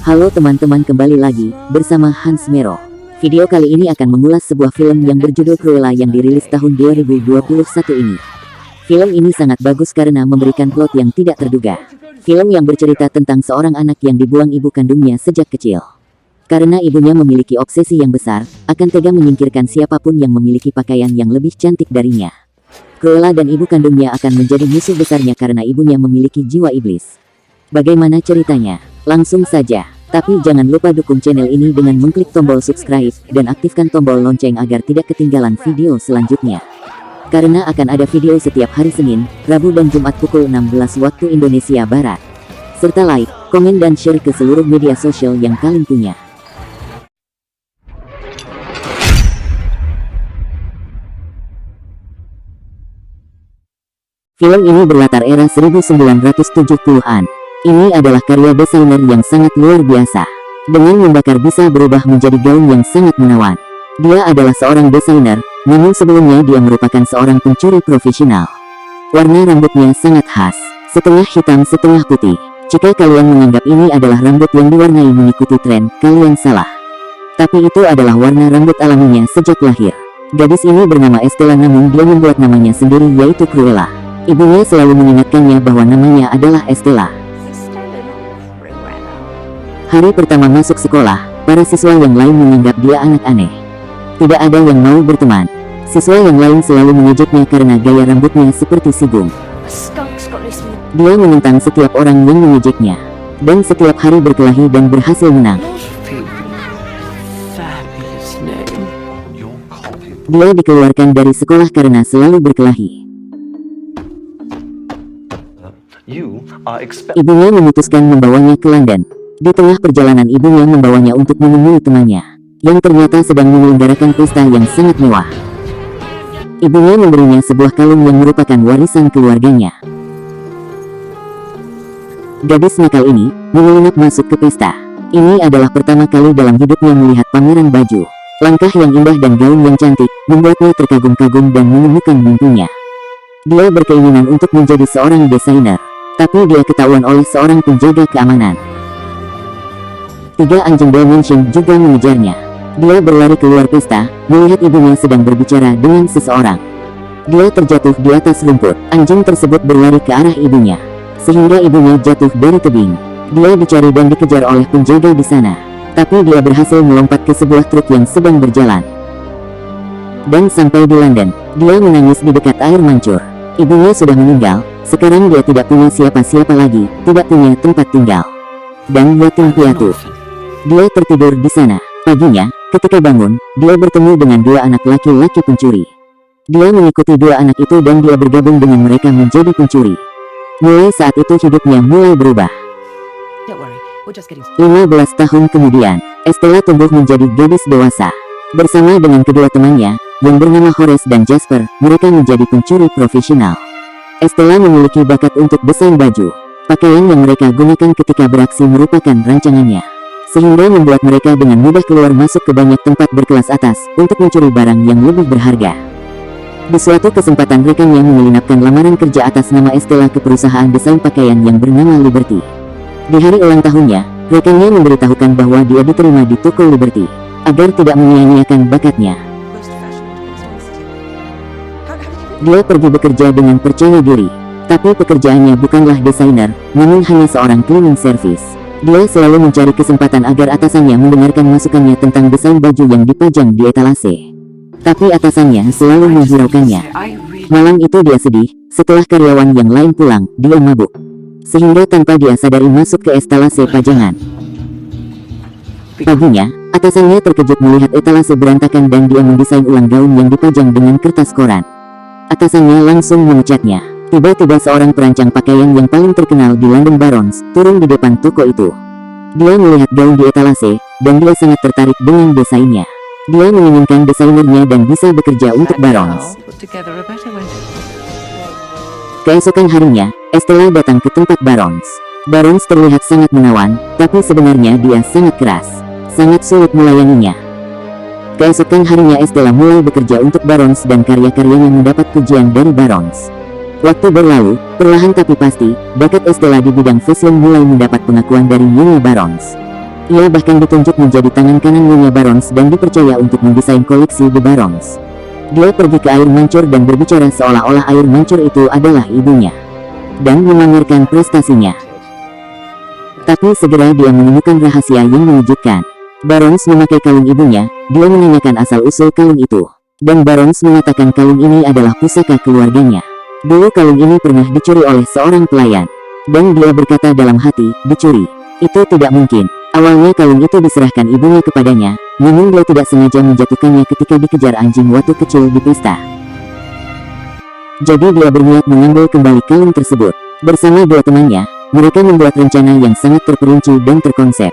Halo teman-teman, kembali lagi bersama Hans Mero. Video kali ini akan mengulas sebuah film yang berjudul Cruella yang dirilis tahun 2021 ini. Film ini sangat bagus karena memberikan plot yang tidak terduga. Film yang bercerita tentang seorang anak yang dibuang ibu kandungnya sejak kecil. Karena ibunya memiliki obsesi yang besar, akan tega menyingkirkan siapapun yang memiliki pakaian yang lebih cantik darinya. Cruella dan ibu kandungnya akan menjadi musuh besarnya karena ibunya memiliki jiwa iblis. Bagaimana ceritanya? Langsung saja. Tapi jangan lupa dukung channel ini dengan mengklik tombol subscribe dan aktifkan tombol lonceng agar tidak ketinggalan video selanjutnya. Karena akan ada video setiap hari Senin, Rabu dan Jumat pukul 16 waktu Indonesia Barat. Serta like, komen dan share ke seluruh media sosial yang kalian punya. Film ini berlatar era 1970-an. Ini adalah karya desainer yang sangat luar biasa. Dengan membakar bisa berubah menjadi gaun yang sangat menawan. Dia adalah seorang desainer, namun sebelumnya dia merupakan seorang pencuri profesional. Warna rambutnya sangat khas, setengah hitam setengah putih. Jika kalian menganggap ini adalah rambut yang diwarnai mengikuti tren, kalian salah. Tapi itu adalah warna rambut alaminya sejak lahir. Gadis ini bernama Estella, namun dia membuat namanya sendiri yaitu Cruella. Ibunya selalu mengingatkannya bahwa namanya adalah Estella. Hari pertama masuk sekolah, para siswa yang lain menganggap dia anak aneh. Tidak ada yang mau berteman. Siswa yang lain selalu mengejeknya karena gaya rambutnya seperti si Gung. Dia menentang setiap orang yang mengejeknya. Dan setiap hari berkelahi dan berhasil menang. Dia dikeluarkan dari sekolah karena selalu berkelahi. Ibunya memutuskan membawanya ke London. Di tengah perjalanan ibunya membawanya untuk menemui temannya, yang ternyata sedang menyelenggarakan pesta yang sangat mewah. Ibunya memberinya sebuah kalung yang merupakan warisan keluarganya. Gadis nakal ini menyelinap masuk ke pesta. Ini adalah pertama kali dalam hidupnya melihat pameran baju. Langkah yang indah dan gaun yang cantik membuatnya terkagum-kagum dan menemukan mimpinya. Dia berkeinginan untuk menjadi seorang desainer, tapi dia ketahuan oleh seorang penjaga keamanan. 3 anjing Dalmatian juga mengejarnya. Dia berlari keluar pesta, melihat ibunya sedang berbicara dengan seseorang. Dia terjatuh di atas rumput. Anjing tersebut berlari ke arah ibunya, sehingga ibunya jatuh dari tebing. Dia dicari dan dikejar oleh penjaga di sana, tapi dia berhasil melompat ke sebuah truk yang sedang berjalan. Dan sampai di London, dia menangis di dekat air mancur. Ibunya sudah meninggal, sekarang dia tidak punya siapa-siapa lagi, tidak punya tempat tinggal, dan yatim piatu. Dia tertidur di sana. Paginya, ketika bangun, dia bertemu dengan 2 anak laki-laki pencuri. Dia mengikuti 2 anak itu dan dia bergabung dengan mereka menjadi pencuri. Mulai saat itu hidupnya mulai berubah. 15 tahun kemudian, Estella tumbuh menjadi gadis dewasa. Bersama dengan kedua temannya, yang bernama Horace dan Jasper, mereka menjadi pencuri profesional. Estella memiliki bakat untuk desain baju. Pakaian yang mereka gunakan ketika beraksi merupakan rancangannya, sehingga membuat mereka dengan mudah keluar masuk ke banyak tempat berkelas atas untuk mencuri barang yang lebih berharga. Di suatu kesempatan rekannya menyelinapkan lamaran kerja atas nama Estella ke perusahaan desain pakaian yang bernama Liberty. Di hari ulang tahunnya, rekannya memberitahukan bahwa dia diterima di toko Liberty, agar tidak menyia-nyiakan bakatnya. Dia pergi bekerja dengan percaya diri, tapi pekerjaannya bukanlah desainer, namun hanya seorang cleaning service. Dia selalu mencari kesempatan agar atasannya mendengarkan masukannya tentang desain baju yang dipajang di etalase. Tapi atasannya selalu menghiraukannya. Malam itu dia sedih, setelah karyawan yang lain pulang, dia mabuk. Sehingga tanpa dia sadari masuk ke etalase pajangan. Paginya, atasannya terkejut melihat etalase berantakan dan dia mendesain ulang gaun yang dipajang dengan kertas koran. Atasannya langsung memecatnya. Tiba-tiba seorang perancang pakaian yang paling terkenal di London, Barons, turun di depan toko itu. Dia melihat gaun di etalase, dan dia sangat tertarik dengan desainnya. Dia menginginkan desainernya dan bisa bekerja untuk Barons. Keesokan harinya, Estella datang ke tempat Barons. Barons terlihat sangat menawan, tapi sebenarnya dia sangat keras. Sangat sulit melayaninya. Keesokan harinya Estella mulai bekerja untuk Barons dan karya-karyanya mendapat pujian dari Barons. Waktu berlalu, perlahan tapi pasti, bakat Estella di bidang fashion mulai mendapat pengakuan dari Nyonya Barons. Ia bahkan ditunjuk menjadi tangan kanan Nyonya Barons dan dipercaya untuk mendesain koleksi The Barons. Dia pergi ke air mancur dan berbicara seolah-olah air mancur itu adalah ibunya, dan memamerkan prestasinya. Tapi segera dia menemukan rahasia yang mengejutkan. Barons memakai kalung ibunya. Dia menanyakan asal-usul kalung itu, dan Barons mengatakan kalung ini adalah pusaka keluarganya. Dulu kalung ini pernah dicuri oleh seorang pelayan, dan dia berkata dalam hati, dicuri? Itu tidak mungkin. Awalnya kalung itu diserahkan ibunya kepadanya, namun dia tidak sengaja menjatuhkannya ketika dikejar anjing waktu kecil di pesta. Jadi dia berniat mengambil kembali kalung tersebut. Bersama dua temannya, mereka membuat rencana yang sangat terperinci dan terkonsep.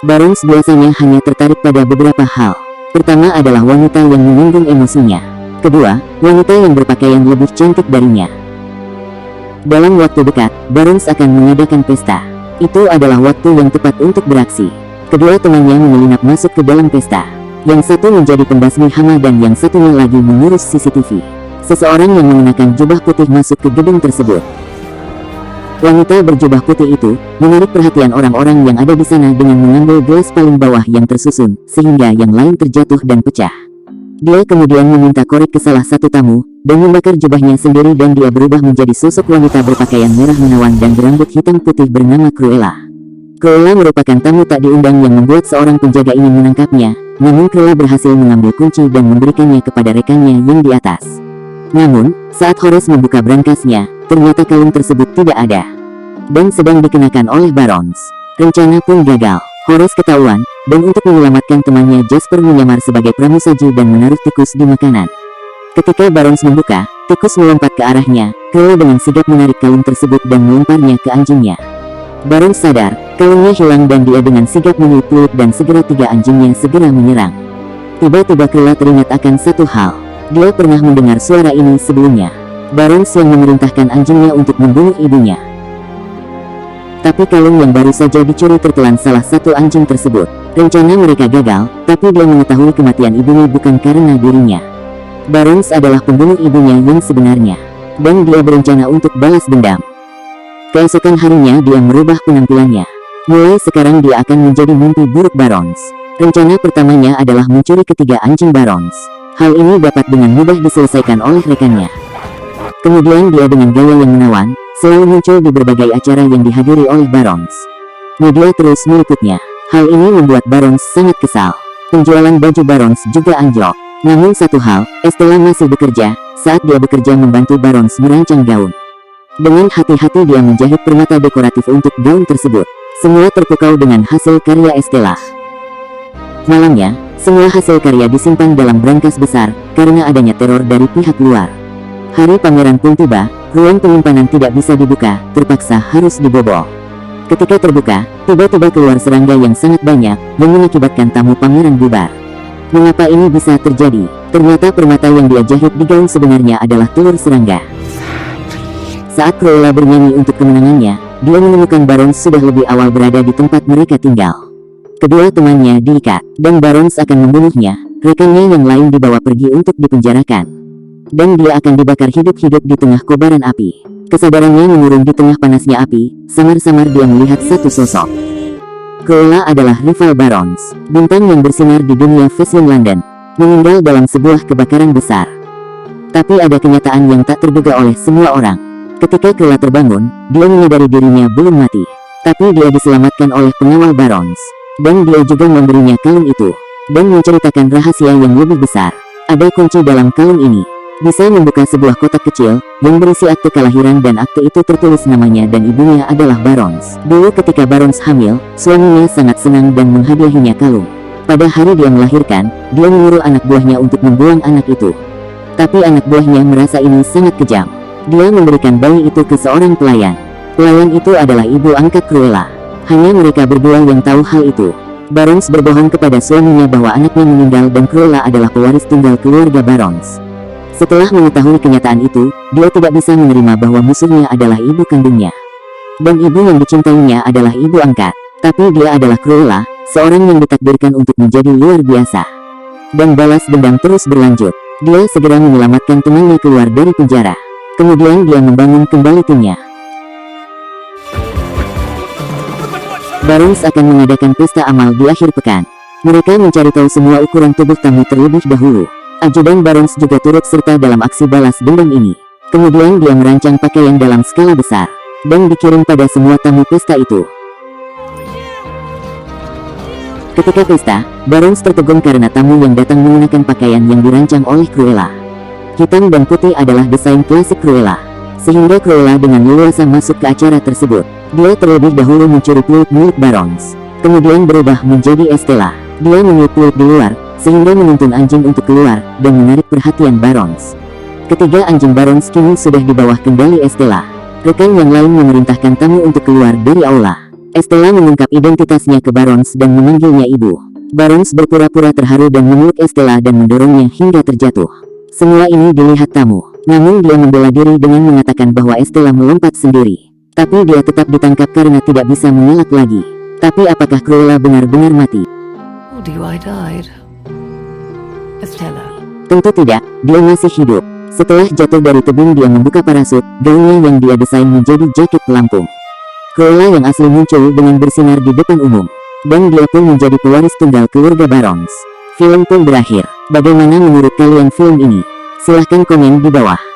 Barons biasanya hanya tertarik pada beberapa hal. Pertama adalah wanita yang menyinggung emosinya. Kedua, wanita yang berpakaian lebih cantik darinya. Dalam waktu dekat, Barons akan mengadakan pesta. Itu adalah waktu yang tepat untuk beraksi. Kedua temannya menyelinap masuk ke dalam pesta. Yang satu menjadi pembasmi hama dan yang satunya lagi mengurus CCTV. Seseorang yang mengenakan jubah putih masuk ke gedung tersebut. Wanita berjubah putih itu menarik perhatian orang-orang yang ada di sana dengan mengambil gelas paling bawah yang tersusun, sehingga yang lain terjatuh dan pecah. Dia kemudian meminta korek ke salah satu tamu, dan membakar jubahnya sendiri dan dia berubah menjadi sosok wanita berpakaian merah menawan dan berambut hitam putih bernama Cruella. Cruella merupakan tamu tak diundang yang membuat seorang penjaga ingin menangkapnya, namun Cruella berhasil mengambil kunci dan memberikannya kepada rekannya yang di atas. Namun, saat Horace membuka brankasnya, ternyata kalung tersebut tidak ada, dan sedang dikenakan oleh Barons. Rencana pun gagal. Horace ketahuan, dan untuk menyelamatkan temannya Jasper menyamar sebagai pramusaji dan menaruh tikus di makanan. Ketika Barons membuka, tikus melompat ke arahnya. Cruella dengan sigap menarik kalung tersebut dan melemparnya ke anjingnya. Barons sadar, kalungnya hilang dan dia dengan sigap meniup peluit dan segera tiga anjingnya segera menyerang. Tiba-tiba Cruella teringat akan satu hal. Dia pernah mendengar suara ini sebelumnya. Barons yang memerintahkan anjingnya untuk membunuh ibunya. Tapi kalung yang baru saja dicuri tertelan salah satu anjing tersebut. Rencana mereka gagal, tapi dia mengetahui kematian ibunya bukan karena dirinya. Barons adalah pembunuh ibunya yang sebenarnya, dan dia berencana untuk balas dendam. Keesokan harinya dia merubah penampilannya. Mulai sekarang dia akan menjadi mimpi buruk Barons. Rencana pertamanya adalah mencuri ketiga anjing Barons. Hal ini dapat dengan mudah diselesaikan oleh rekannya. Kemudian dia dengan gaya yang menawan, selalu muncul di berbagai acara yang dihadiri oleh Barons. Media terus meliputnya. Hal ini membuat Barons sangat kesal. Penjualan baju Barons juga anjlok. Namun satu hal, Estella masih bekerja. Saat dia bekerja membantu Barons merancang gaun. Dengan hati-hati dia menjahit permata dekoratif untuk gaun tersebut. Semua terpukau dengan hasil karya Estella. Malamnya, semua hasil karya disimpan dalam brankas besar, karena adanya teror dari pihak luar. Hari pameran pun tiba. Ruang penyimpanan tidak bisa dibuka, terpaksa harus dibobol. Ketika terbuka, tiba-tiba keluar serangga yang sangat banyak, yang mengakibatkan tamu pameran bubar. Mengapa ini bisa terjadi? Ternyata permata yang dia jahit di gaun sebenarnya adalah telur serangga. Saat Cruella bernyanyi untuk kemenangannya, dia menemukan Barons sudah lebih awal berada di tempat mereka tinggal. Kedua temannya diikat, dan Barons akan membunuhnya. Rekannya yang lain dibawa pergi untuk dipenjarakan. Dan dia akan dibakar hidup-hidup di tengah kobaran api. Kesadarannya mengurung di tengah panasnya api. Samar-samar dia melihat satu sosok. Cruella adalah rival Barons, bintang yang bersinar di dunia fashion London, meninggal dalam sebuah kebakaran besar. Tapi ada kenyataan yang tak terduga oleh semua orang. Ketika Cruella terbangun, dia menyadari dirinya belum mati. Tapi dia diselamatkan oleh pengawal Barons, dan dia juga memberinya kalung itu, dan menceritakan rahasia yang lebih besar. Ada kunci dalam kalung ini. Bisa membuka sebuah kotak kecil, yang berisi akte kelahiran dan akte itu tertulis namanya dan ibunya adalah Barons. Dulu ketika Barons hamil, suaminya sangat senang dan menghadiahinya kalung. Pada hari dia melahirkan, dia menyuruh anak buahnya untuk membuang anak itu. Tapi anak buahnya merasa ini sangat kejam. Dia memberikan bayi itu ke seorang pelayan. Pelayan itu adalah ibu angkat Cruella. Hanya mereka berdua yang tahu hal itu. Barons berbohong kepada suaminya bahwa anaknya meninggal dan Cruella adalah pewaris tunggal keluarga Barons. Setelah mengetahui kenyataan itu, dia tidak bisa menerima bahwa musuhnya adalah ibu kandungnya. Dan ibu yang dicintainya adalah ibu angkat. Tapi dia adalah Cruella, seorang yang ditakdirkan untuk menjadi luar biasa. Dan balas dendam terus berlanjut. Dia segera menyelamatkan temannya keluar dari penjara. Kemudian dia membangun kembali timnya. Barons akan mengadakan pesta amal di akhir pekan. Mereka mencari tahu semua ukuran tubuh tamu terlebih dahulu. Ajudan Barons juga turut serta dalam aksi balas dendam ini. Kemudian dia merancang pakaian dalam skala besar dan dikirim pada semua tamu pesta itu. Ketika pesta, Barons tertegun karena tamu yang datang menggunakan pakaian yang dirancang oleh Cruella. Hitam dan putih adalah desain klasik Cruella, sehingga Cruella dengan leluasa masuk ke acara tersebut. Dia terlebih dahulu mencuri peluit milik Barons, kemudian berubah menjadi Estella. Dia meniup peluit di luar, sehingga menuntun anjing untuk keluar dan menarik perhatian Barons. Ketiga anjing Barons kini sudah di bawah kendali Estella. Rekan yang lain memerintahkan tamu untuk keluar dari aula. Estella mengungkap identitasnya ke Barons dan memanggilnya ibu. Barons berpura-pura terharu dan memeluk Estella dan mendorongnya hingga terjatuh. Semua ini dilihat tamu, namun dia membela diri dengan mengatakan bahwa Estella melompat sendiri. Tapi dia tetap ditangkap karena tidak bisa mengelak lagi. Tapi apakah Cruella benar-benar mati? Tentu tidak, dia masih hidup. Setelah jatuh dari tebing dia membuka parasut, gaunnya yang dia desain menjadi jaket pelampung. Cruella yang asli muncul dengan bersinar di depan umum, dan dia pun menjadi pewaris tunggal keluarga Barons. Film pun berakhir. Bagaimana menurut kalian film ini? Silahkan komen di bawah.